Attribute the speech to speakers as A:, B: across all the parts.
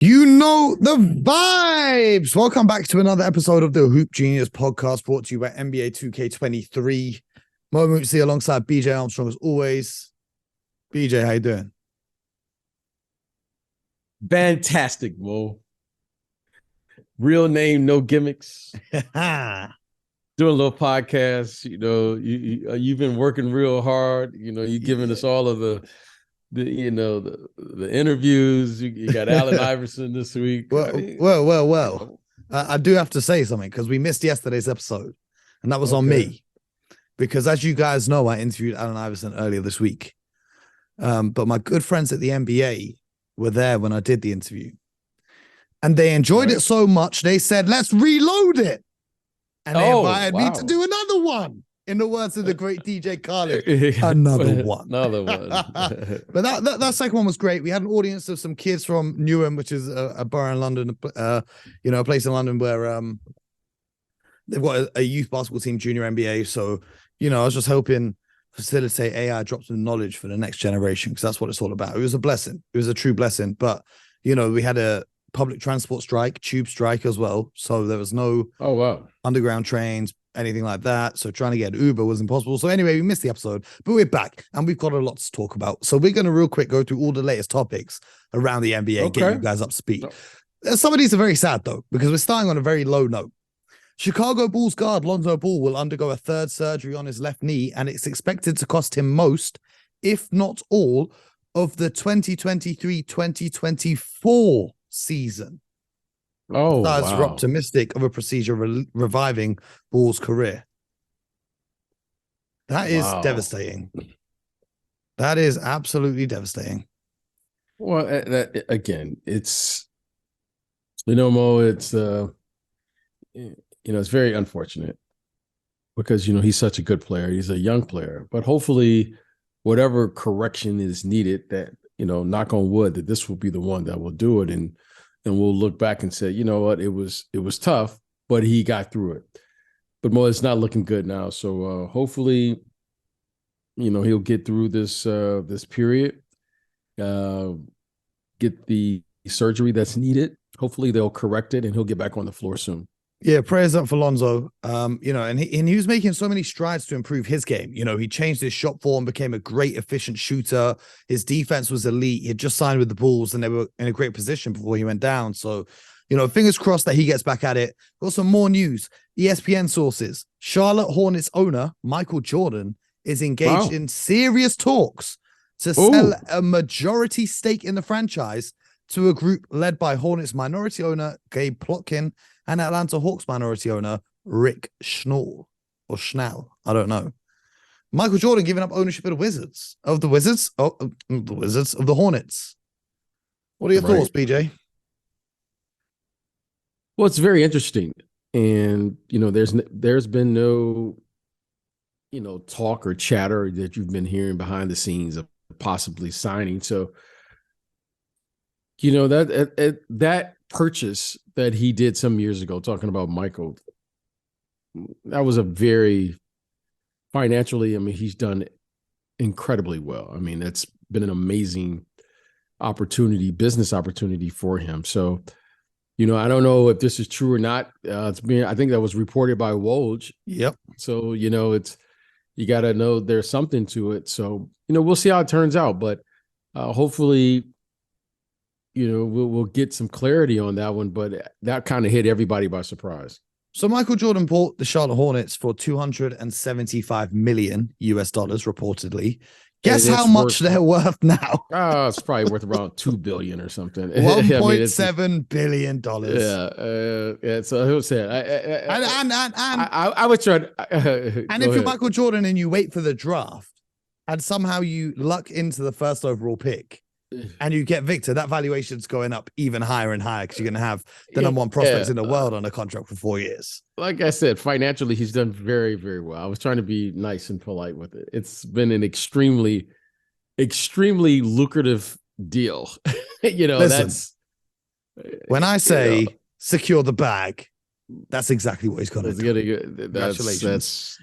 A: You know the vibes. Welcome back to another episode of the Hoop Genius podcast brought to you by NBA 2K23. Mo Mootsie alongside BJ Armstrong as always. BJ, how you doing?
B: Fantastic, Mo. Real name, no gimmicks. Doing a little podcast. You've been working real hard. You're giving us all of the interviews. You got Allen Iverson this week.
A: Well. I do have to say something because we missed yesterday's episode, and that was on me. Because as you guys know, I interviewed Allen Iverson earlier this week. But my good friends at the NBA were there when I did the interview. And they enjoyed it so much, they said, let's reload it. And they invited me to do another one. In the words of the great DJ Khaled, another one. But that second one was great. We had an audience of some kids from Newham, which is a borough in London, a place in London where they've got a youth basketball team, junior NBA. So, I was just hoping facilitate AI drops of knowledge for the next generation, because that's what it's all about. It was a blessing. It was a true blessing. But, we had a public transport strike, tube strike as well. So there was no underground trains, anything like that. So trying to get Uber was impossible. So anyway, we missed the episode, but we're back and we've got a lot to talk about. So we're going to real quick go through all the latest topics around the NBA, get you guys up to speed. Some of these are very sad though, because we're starting on a very low note. Chicago Bulls guard Lonzo Ball will undergo a third surgery on his left knee, and it's expected to cost him most, if not all, of the 2023-2024 season. We're optimistic of a procedure reviving Ball's career. That is devastating. That is absolutely devastating.
B: Well, again, it's Mo. It's it's very unfortunate because he's such a good player. He's a young player, but hopefully, whatever correction is needed, that knock on wood, that this will be the one that will do it, and we'll look back and say, you know what, it was tough, but he got through it. But Mo, it's not looking good now. So hopefully, he'll get through this period, get the surgery that's needed. Hopefully they'll correct it and he'll get back on the floor soon.
A: Yeah, prayers up for Lonzo. And he was making so many strides to improve his game. He changed his shot form, became a great, efficient shooter. His defense was elite. He had just signed with the Bulls, and they were in a great position before he went down. So, fingers crossed that he gets back at it. Got some more news. ESPN sources: Charlotte Hornets owner Michael Jordan is engaged in serious talks to sell a majority stake in the franchise to a group led by Hornets minority owner Gabe Plotkin and Atlanta Hawks minority owner Rick Schnall or Schnall. I don't know. Michael Jordan giving up ownership of the Hornets. What are your thoughts, BJ?
B: Well, it's very interesting. And, there's been no, talk or chatter that you've been hearing behind the scenes of possibly signing. So, that purchase that he did some years ago, talking about Michael, that was a very financially, he's done incredibly well. That's been an amazing business opportunity for him. So, I don't know if this is true or not. I think that was reported by Woj.
A: Yep.
B: So, you got to know there's something to it. So, we'll see how it turns out, but hopefully, we'll get some clarity on that one, but that kind of hit everybody by surprise.
A: So Michael Jordan bought the Charlotte Hornets for $275 million reportedly. Guess how much they're worth now?
B: It's probably worth around $2 billion or something.
A: $1.7 billion.
B: Yeah. So I was saying, I would try.
A: And if you're Michael Jordan and you wait for the draft, and somehow you luck into the first overall pick, and you get Victor, that valuation's going up even higher and higher because you're going to have the number one prospects in the world on a contract for 4 years.
B: Like I said, financially, he's done very, very well. I was trying to be nice and polite with it. It's been an extremely, extremely lucrative deal.
A: Listen,
B: that's
A: when I say secure the bag, that's exactly what he's going to do.
B: Congratulations.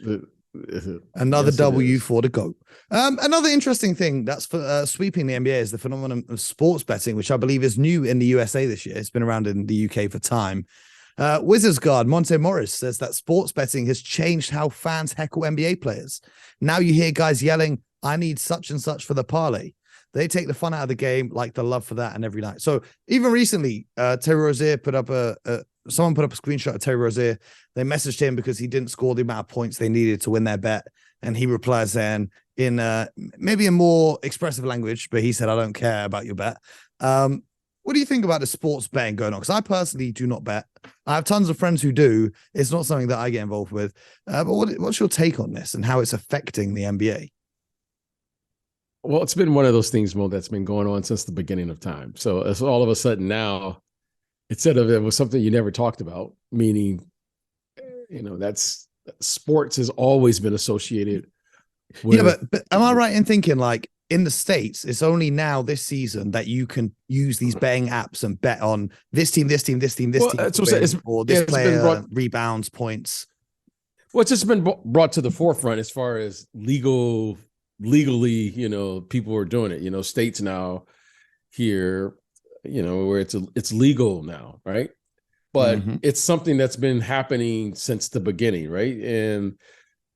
A: Another
B: Yes, it
A: W
B: is.
A: for the GOAT. Another interesting thing that's for sweeping the NBA is the phenomenon of sports betting, which I believe is new in the USA this year. It's been around in the UK for time. Wizards guard Monte Morris says that sports betting has changed how fans heckle NBA players. Now you hear guys yelling, "I need such and such for the parlay." They take the fun out of the game, like the love for that, and every night. So even recently, Terry Rozier put up someone put up a screenshot of Terry Rozier. They messaged him because he didn't score the amount of points they needed to win their bet, and he replies then in maybe a more expressive language, but he said, "I don't care about your bet." What do you think about the sports betting going on? Because I personally do not bet. I have tons of friends who do. It's not something that I get involved with. But what's your take on this and how it's affecting the NBA?
B: Well, it's been one of those things, Mo, that's been going on since the beginning of time. So it's all of a sudden now, instead of it was something you never talked about, meaning, that's sports has always been associated with.
A: Yeah, but am I right in thinking like in the States, it's only now this season that you can use these betting apps and bet on this team, this team, this team, this team, or this player rebounds, points.
B: Well, it's just been brought to the forefront as far as legally, people are doing it. States now here, where it's legal now, right? But it's something that's been happening since the beginning, right?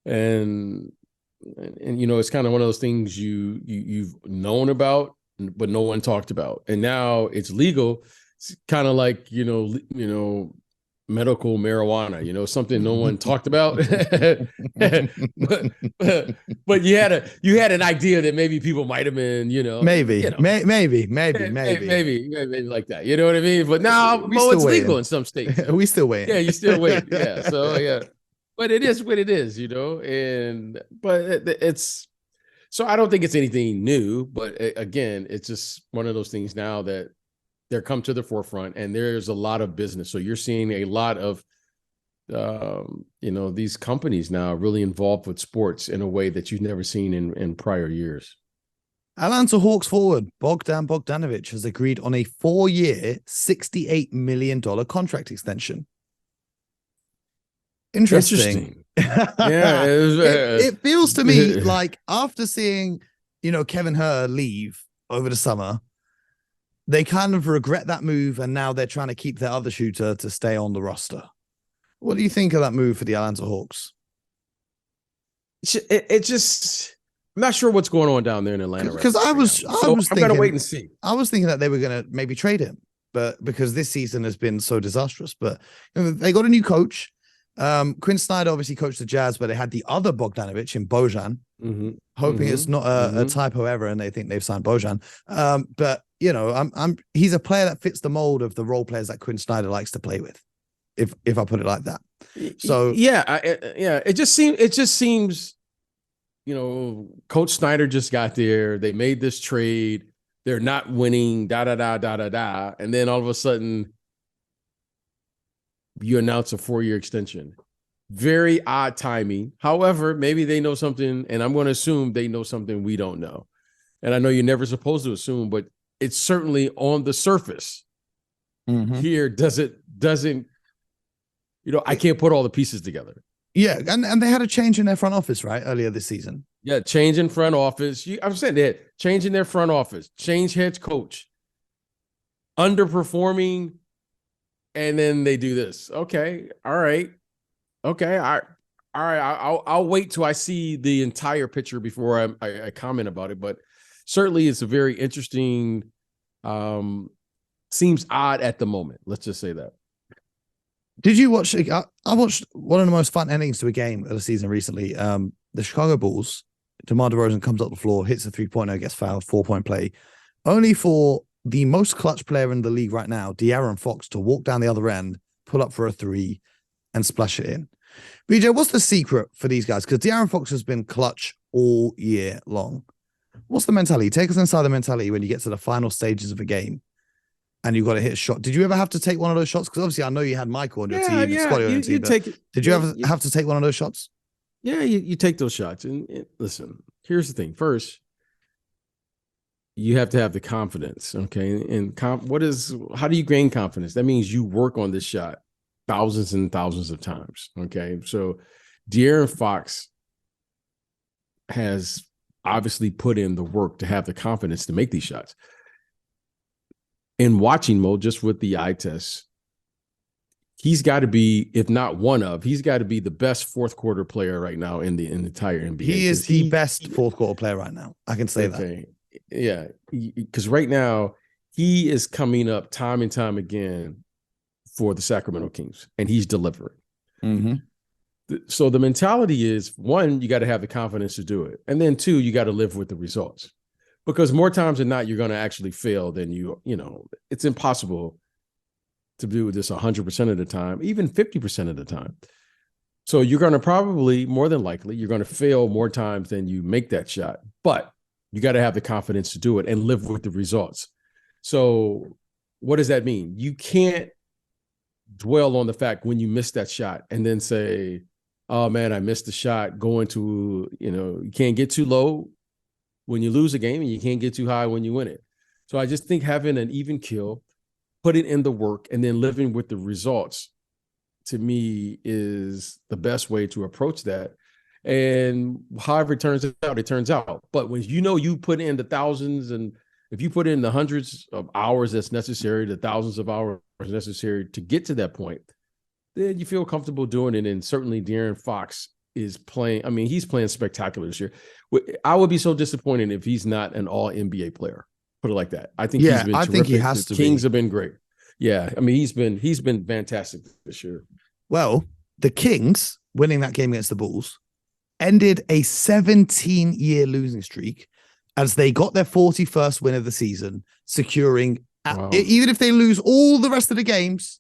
B: And it's kind of one of those things you've known about, but no one talked about, and now it's legal. It's kind of like medical marijuana, something no one talked about. but you had an idea that maybe people might have been, maybe like that. You know what I mean? But now it's legal in some states.
A: We still wait.
B: Yeah, you still wait. Yeah. So yeah. But it is what it is, but it's so I don't think it's anything new, but again, it's just one of those things now that they're come to the forefront and there's a lot of business. So you're seeing a lot of, these companies now really involved with sports in a way that you've never seen in prior years.
A: Atlanta Hawks forward Bogdan Bogdanovic has agreed on a 4-year, $68 million contract extension. Interesting.
B: Yeah,
A: it feels to me like after seeing, Kevin Herr leave over the summer, they kind of regret that move, and now they're trying to keep their other shooter to stay on the roster. What do you think of that move for the Atlanta Hawks?
B: It just, I'm not sure what's going on down there in Atlanta.
A: Because I was
B: thinking, gotta wait and see.
A: I was thinking that they were going to maybe trade him, but because this season has been so disastrous. But they got a new coach. Quinn Snyder obviously coached the Jazz, but they had the other Bogdanovic in Bojan, hoping it's not a typo ever, and they think they've signed Bojan. But he's a player that fits the mold of the role players that Quinn Snyder likes to play with, if I put it like that. So
B: it just seems, Coach Snyder just got there. They made this trade. They're not winning. And then all of a sudden, you announce a 4-year extension. Very odd timing. However, maybe they know something, and I'm going to assume they know something we don't know. And I know you're never supposed to assume, but it's certainly on the surface. Here doesn't, I can't put all the pieces together.
A: Yeah, and they had a change in their front office, right, earlier this season.
B: Yeah, change in front office. I'm saying that change in their front office, change head coach, underperforming. And then they do this. Okay. All right. Okay. All right. I'll wait till I see the entire picture before I comment about it. But certainly it's a very interesting, seems odd at the moment. Let's just say that.
A: Did you watch? I watched one of the most fun endings to a game of the season recently. The Chicago Bulls, DeMar DeRozan comes up the floor, hits a 3-pointer, gets fouled, 4-point play, only for the most clutch player in the league right now, De'Aaron Fox, to walk down the other end, pull up for a 3, and splash it in. BJ, what's the secret for these guys? Because De'Aaron Fox has been clutch all year long. What's the mentality? Take us inside the mentality when you get to the final stages of a game and you've got to hit a shot. Did you ever have to take one of those shots? Because obviously I know you had Michael on your team, and Scotty on your team. Did you ever have to take one of those shots?
B: Yeah, you take those shots. And listen, here's the thing. First, you have to have the confidence, okay? And how do you gain confidence? That means you work on this shot thousands and thousands of times, okay? So De'Aaron Fox has obviously put in the work to have the confidence to make these shots. In watching Mo, just with the eye test, he's got to be, if not he's got to be the best fourth quarter player right now in the entire NBA.
A: He is the best fourth quarter player right now. I can say that.
B: Yeah, because right now he is coming up time and time again for the Sacramento Kings, and he's delivering.
A: Mm-hmm.
B: So the mentality is, one, you got to have the confidence to do it. And then two, you got to live with the results. Because more times than not, you're going to actually fail than it's impossible to do this 100% of the time, even 50% of the time. So you're going to probably, more than likely, you're going to fail more times than you make that shot. But you got to have the confidence to do it and live with the results. So what does that mean? You can't dwell on the fact when you miss that shot and then say, oh man, I missed the shot, going to, you can't get too low when you lose a game and you can't get too high when you win it. So I just think having an even kill, putting in the work, and then living with the results, to me, is the best way to approach that. And however it turns out. But when you put in the thousands, and if you put in the hundreds of hours that's necessary, the thousands of hours necessary to get to that point, then you feel comfortable doing it. And certainly De'Aaron Fox is playing. I mean, he's playing spectacular this year. I would be so disappointed if he's not an all NBA player. Put it like that. I think he's been terrific. I think he has to. The Kings have been great. Yeah, I mean, he's been fantastic this year.
A: Well, the Kings winning that game against the Bulls ended a 17-year losing streak as they got their 41st win of the season, securing, even if they lose all the rest of the games,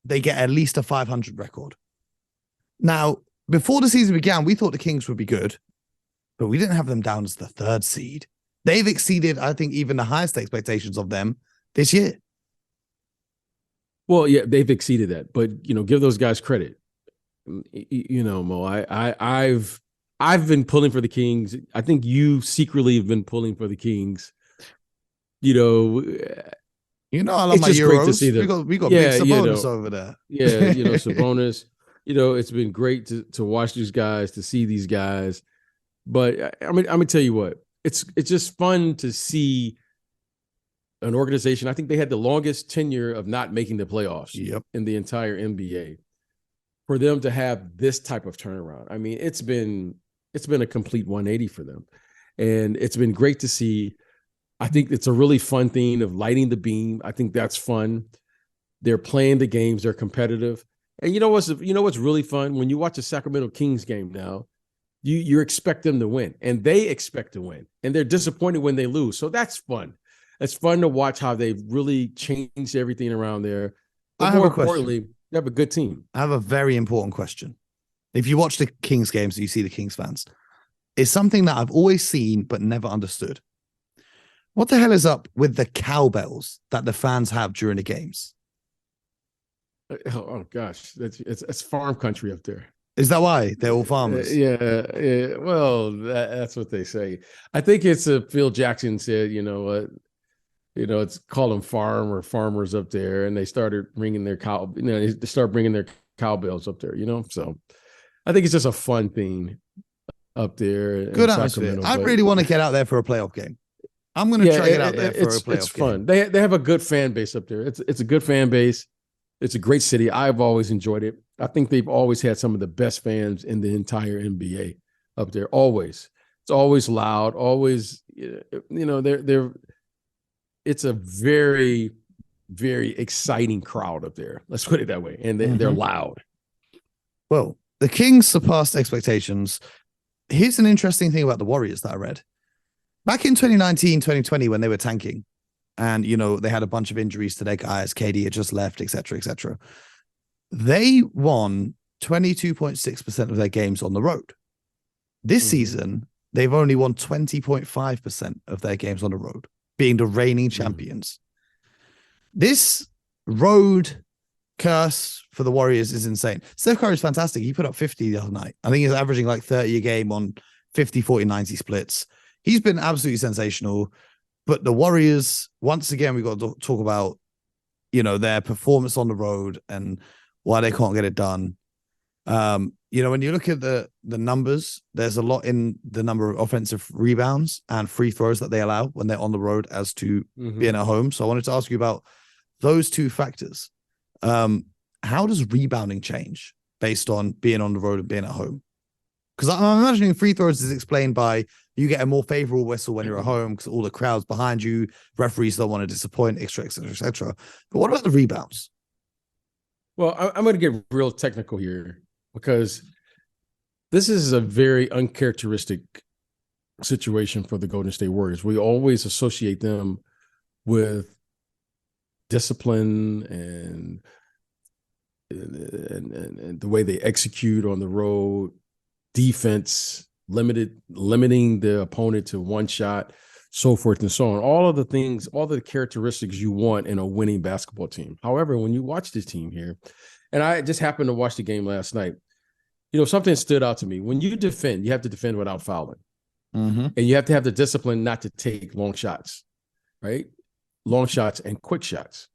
A: they get at least a 500 record. Now, before the season began, we thought the Kings would be good, but we didn't have them down as the third seed. They've exceeded, I think, even the highest expectations of them this year.
B: Well, yeah, they've exceeded that, but give those guys credit. Mo, I've been pulling for the Kings. I think you secretly have been pulling for the Kings.
A: I love my Euros. Great to see them. We got big Sabonis over there.
B: Yeah, Sabonis. It's been great to watch these guys, to see these guys. But I'm gonna tell you what, it's just fun to see an organization. I think they had the longest tenure of not making the playoffs in the entire NBA. For them to have this type of turnaround, I mean, it's been a complete 180 for them, and it's been great to see. I think it's a really fun thing of lighting the beam. I think that's fun. They're playing the games. They're competitive. And what's really fun? When you watch a Sacramento Kings game now, you expect them to win, and they expect to win, and they're disappointed when they lose. So that's fun. It's fun to watch how they've really changed everything around there. But more importantly, they have a good team.
A: I have a very important question. If you watch the Kings games, you see the Kings fans. It's something that I've always seen but never understood. What the hell is up with the cowbells that the fans have during the games?
B: Oh gosh, it's farm country up there.
A: Is that why they're all farmers?
B: Yeah. Well, that's what they say. I think it's Phil Jackson said, it's call them farmers up there, and they started ringing their they start bringing their cowbells up there. So I think it's just a fun thing up there.
A: Good atmosphere. I really want to get out there for a playoff game. I'm going to try to get out there for a playoff game.
B: It's fun. They have a good fan base up there. It's a good fan base. It's a great city. I've always enjoyed it. I think they've always had some of the best fans in the entire NBA up there. Always. It's always loud. Always, it's a very, very exciting crowd up there. Let's put it that way. And they're loud.
A: Well, the Kings surpassed expectations. Here's an interesting thing about the Warriors that I read. Back in 2019, 2020, when they were tanking, and, they had a bunch of injuries to their guys, KD had just left, et cetera, et cetera. They won 22.6% of their games on the road. This season, they've only won 20.5% of their games on the road, being the reigning champions. This road curse for the Warriors is insane. Steph Curry is fantastic. He put up 50 the other night. I think he's averaging like 30 a game on 50, 40, 90 splits. He's been absolutely sensational. But the Warriors, once again, we've got to talk about, their performance on the road and why they can't get it done. when you look at the numbers, there's a lot in the number of offensive rebounds and free throws that they allow when they're on the road as to being at home. So I wanted to ask you about those two factors. How does rebounding change based on being on the road and being at home? Because I'm imagining free throws is explained by you get a more favorable whistle when you're at home because all the crowds behind you, referees don't want to disappoint, et cetera, et cetera. But what about the rebounds?
B: Well, I'm going to get real technical here because this is a very uncharacteristic situation for the Golden State Warriors. We always associate them with discipline and the way they execute on the road, defense, limiting the opponent to one shot, so forth and so on. All of the things, all the characteristics you want in a winning basketball team. However, when you watch this team here, and I just happened to watch the game last night, something stood out to me. When you defend, you have to defend without fouling. And you have to have the discipline not to take long shots, right? Long shots and quick shots.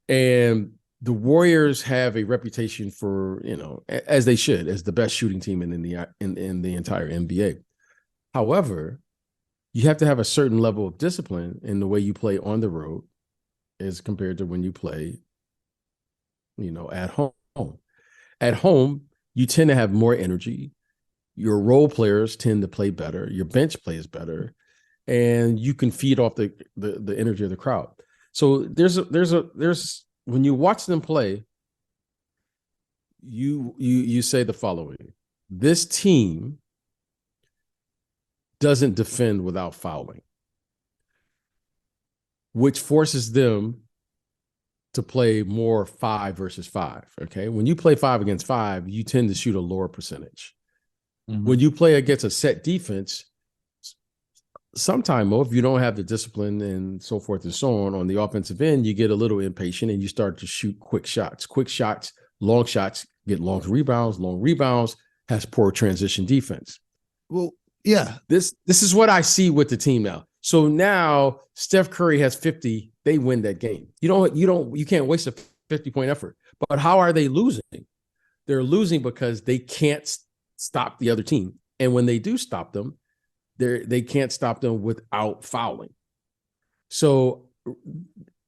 B: And the Warriors have a reputation for, as they should, as the best shooting team in the entire NBA. However, you have to have a certain level of discipline in the way you play on the road as compared to when you play, at home. At home, you tend to have more energy. Your role players tend to play better. Your bench plays better, and you can feed off the energy of the crowd. So there's when you watch them play, you say the following: this team doesn't defend without fouling, which forces them to play more 5 versus 5. Okay. When you play 5 against 5, you tend to shoot a lower percentage. When you play against a set defense, sometime if you don't have the discipline and so forth and so on the offensive end, you get a little impatient and you start to shoot quick shots, long shots, get long rebounds, has poor transition defense.
A: Well, yeah,
B: this is what I see with the team now. So now Steph Curry has 50, they win that game. You can't waste a 50-point effort. But how are they losing? They're losing because they can't stop the other team. And when they do stop them, they can't stop them without fouling. So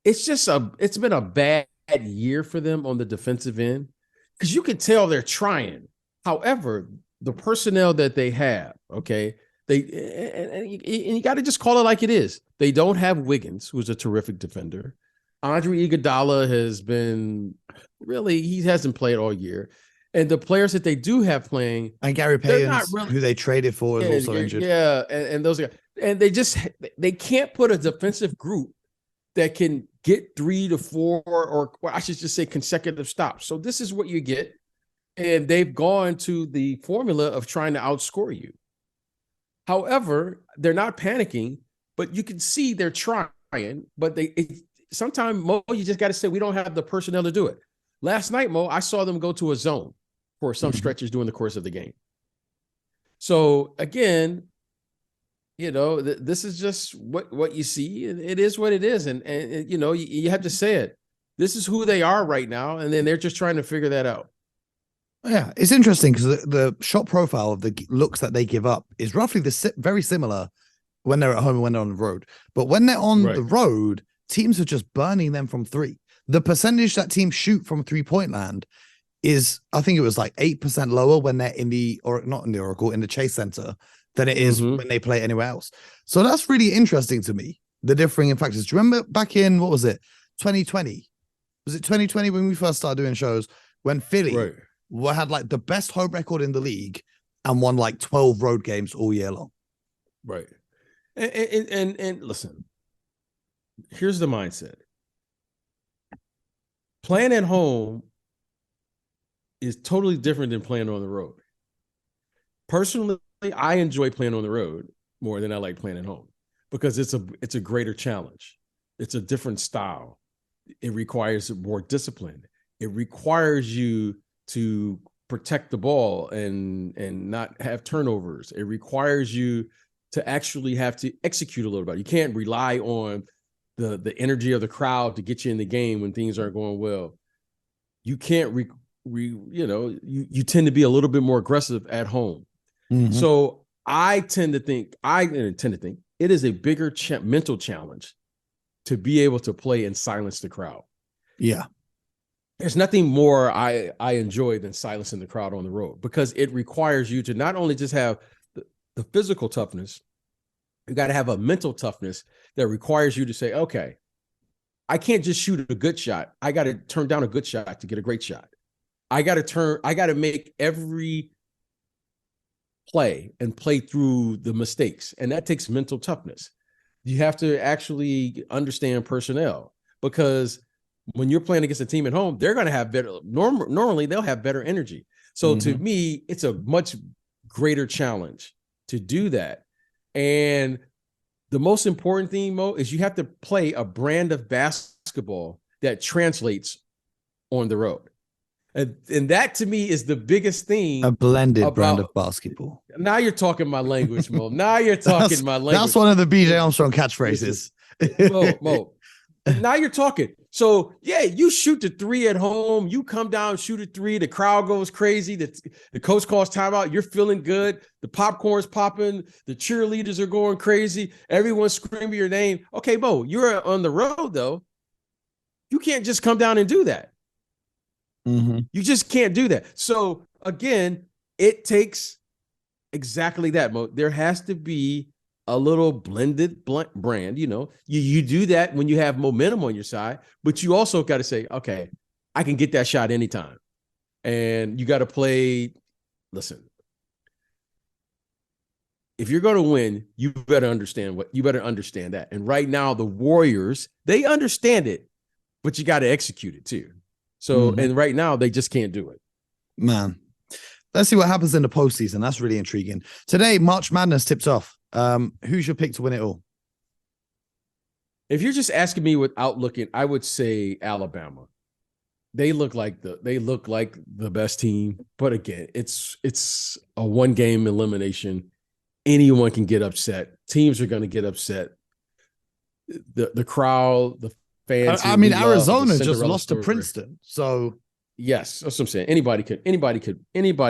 B: it's been a bad year for them on the defensive end because you can tell they're trying. However, the personnel that they have, okay, and you got to just call it like it is. They don't have Wiggins, who's a terrific defender. Andre Iguodala has been he hasn't played all year. And the players that they do have playing,
A: and Gary Payton, who they traded for, is also injured.
B: Yeah, and those guys, and they can't put a defensive group that can get 3 to 4, or I should just say consecutive stops. So this is what you get, and they've gone to the formula of trying to outscore you. However, they're not panicking, but you can see they're trying. But sometimes, Mo, you just got to say we don't have the personnel to do it. Last night, Mo, I saw them go to a zone for some stretches during the course of the game. So again, this is just what you see. It is what it is. And you have to say it. This is who they are right now. And then they're just trying to figure that out.
A: Yeah, it's interesting because the shot profile of the looks that they give up is roughly very similar when they're at home and when they're on the road. But when they're on the road, teams are just burning them from 3. The percentage that teams shoot from 3-point land is, I think it was like 8% lower when they're in the Chase Center than it is when they play anywhere else. So that's really interesting to me, the differing in factors. Do you remember back in, 2020? Was it 2020 when we first started doing shows, when Philly had like the best home record in the league and won like 12 road games all year long?
B: Right. And listen, here's the mindset. Playing at home is totally different than playing on the road. Personally, I enjoy playing on the road more than I like playing at home because it's a greater challenge. It's a different style. It requires more discipline. It requires you to protect the ball and not have turnovers. It requires you to actually have to execute a little bit. You can't rely on the energy of the crowd to get you in the game when things aren't going well. You can't you tend to be a little bit more aggressive at home.
A: Mhm.
B: So I tend to think it is a bigger mental challenge to be able to play and silence the crowd.
A: Yeah.
B: There's nothing more I enjoy than silencing the crowd on the road, because it requires you to not only just have the physical toughness, you got to have a mental toughness that requires you to say, okay, I can't just shoot a good shot. I got to turn down a good shot to get a great shot. I got to make every play and play through the mistakes. And that takes mental toughness. You have to actually understand personnel, because when you're playing against a team at home, they're going to have better, normally they'll have better energy. So to me, it's a much greater challenge to do that. And the most important thing, Mo, is you have to play a brand of basketball that translates on the road. And that to me is the biggest thing.
A: A blended brand of basketball.
B: Now you're talking my language, Mo. Now you're talking my language.
A: That's one of the BJ Armstrong catchphrases.
B: Mo. Now you're talking. So, yeah, you shoot the three at home. You come down, shoot a three. The crowd goes crazy. The coach calls timeout. You're feeling good. The popcorn's popping. The cheerleaders are going crazy. Everyone's screaming your name. Okay, Mo, you're on the road, though. You can't just come down and do that. You just can't do that. So, again, it takes exactly that, Mo. There has to be a little blended brand, you do that when you have momentum on your side, but you also got to say, okay, I can get that shot anytime. And you got to play. Listen, if you're going to win, you better understand that. And right now the Warriors, they understand it, but you got to execute it too. So, and right now they just can't do it.
A: Man, let's see what happens in the postseason. That's really intriguing. Today, March Madness tips off. Who's your pick to win it all?
B: If you're just asking me without looking, I would say Alabama. They look like the best team, but again, it's a one-game elimination. Anyone can get upset. Teams are going to get upset. The crowd, the fans.
A: I mean, Arizona just lost to Princeton, so
B: yes, that's what I'm saying. Anybody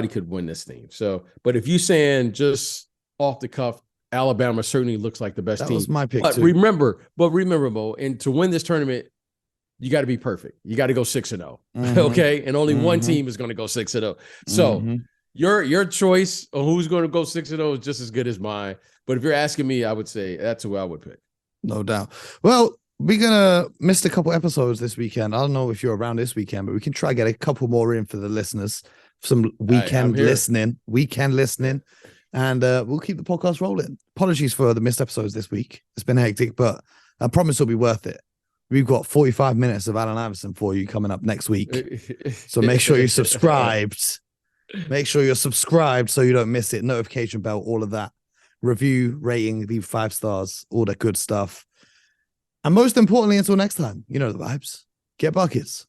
B: could win this thing. So, but if you're saying just off the cuff, Alabama certainly looks like the best team. That
A: was my pick
B: but
A: too.
B: Remember, Mo, and to win this tournament, you got to be perfect. You got to go 6-0. Okay, and only one team is going to go 6-0. So your choice of who's going to go 6-0 is just as good as mine. But if you're asking me, I would say that's who I would pick.
A: No doubt. Well, we're gonna miss a couple episodes this weekend. I don't know if you're around this weekend, but we can try to get a couple more in for the listeners. Some weekend listening. And we'll keep the podcast rolling. Apologies for the missed episodes this week. It's been hectic, but I promise it'll be worth it. We've got 45 minutes of Allen Iverson for you coming up next week. So make sure you're subscribed. Make sure you're subscribed so you don't miss it. Notification bell, all of that. Review, rating, leave 5 stars, all that good stuff. And most importantly, until next time, you know the vibes. Get buckets.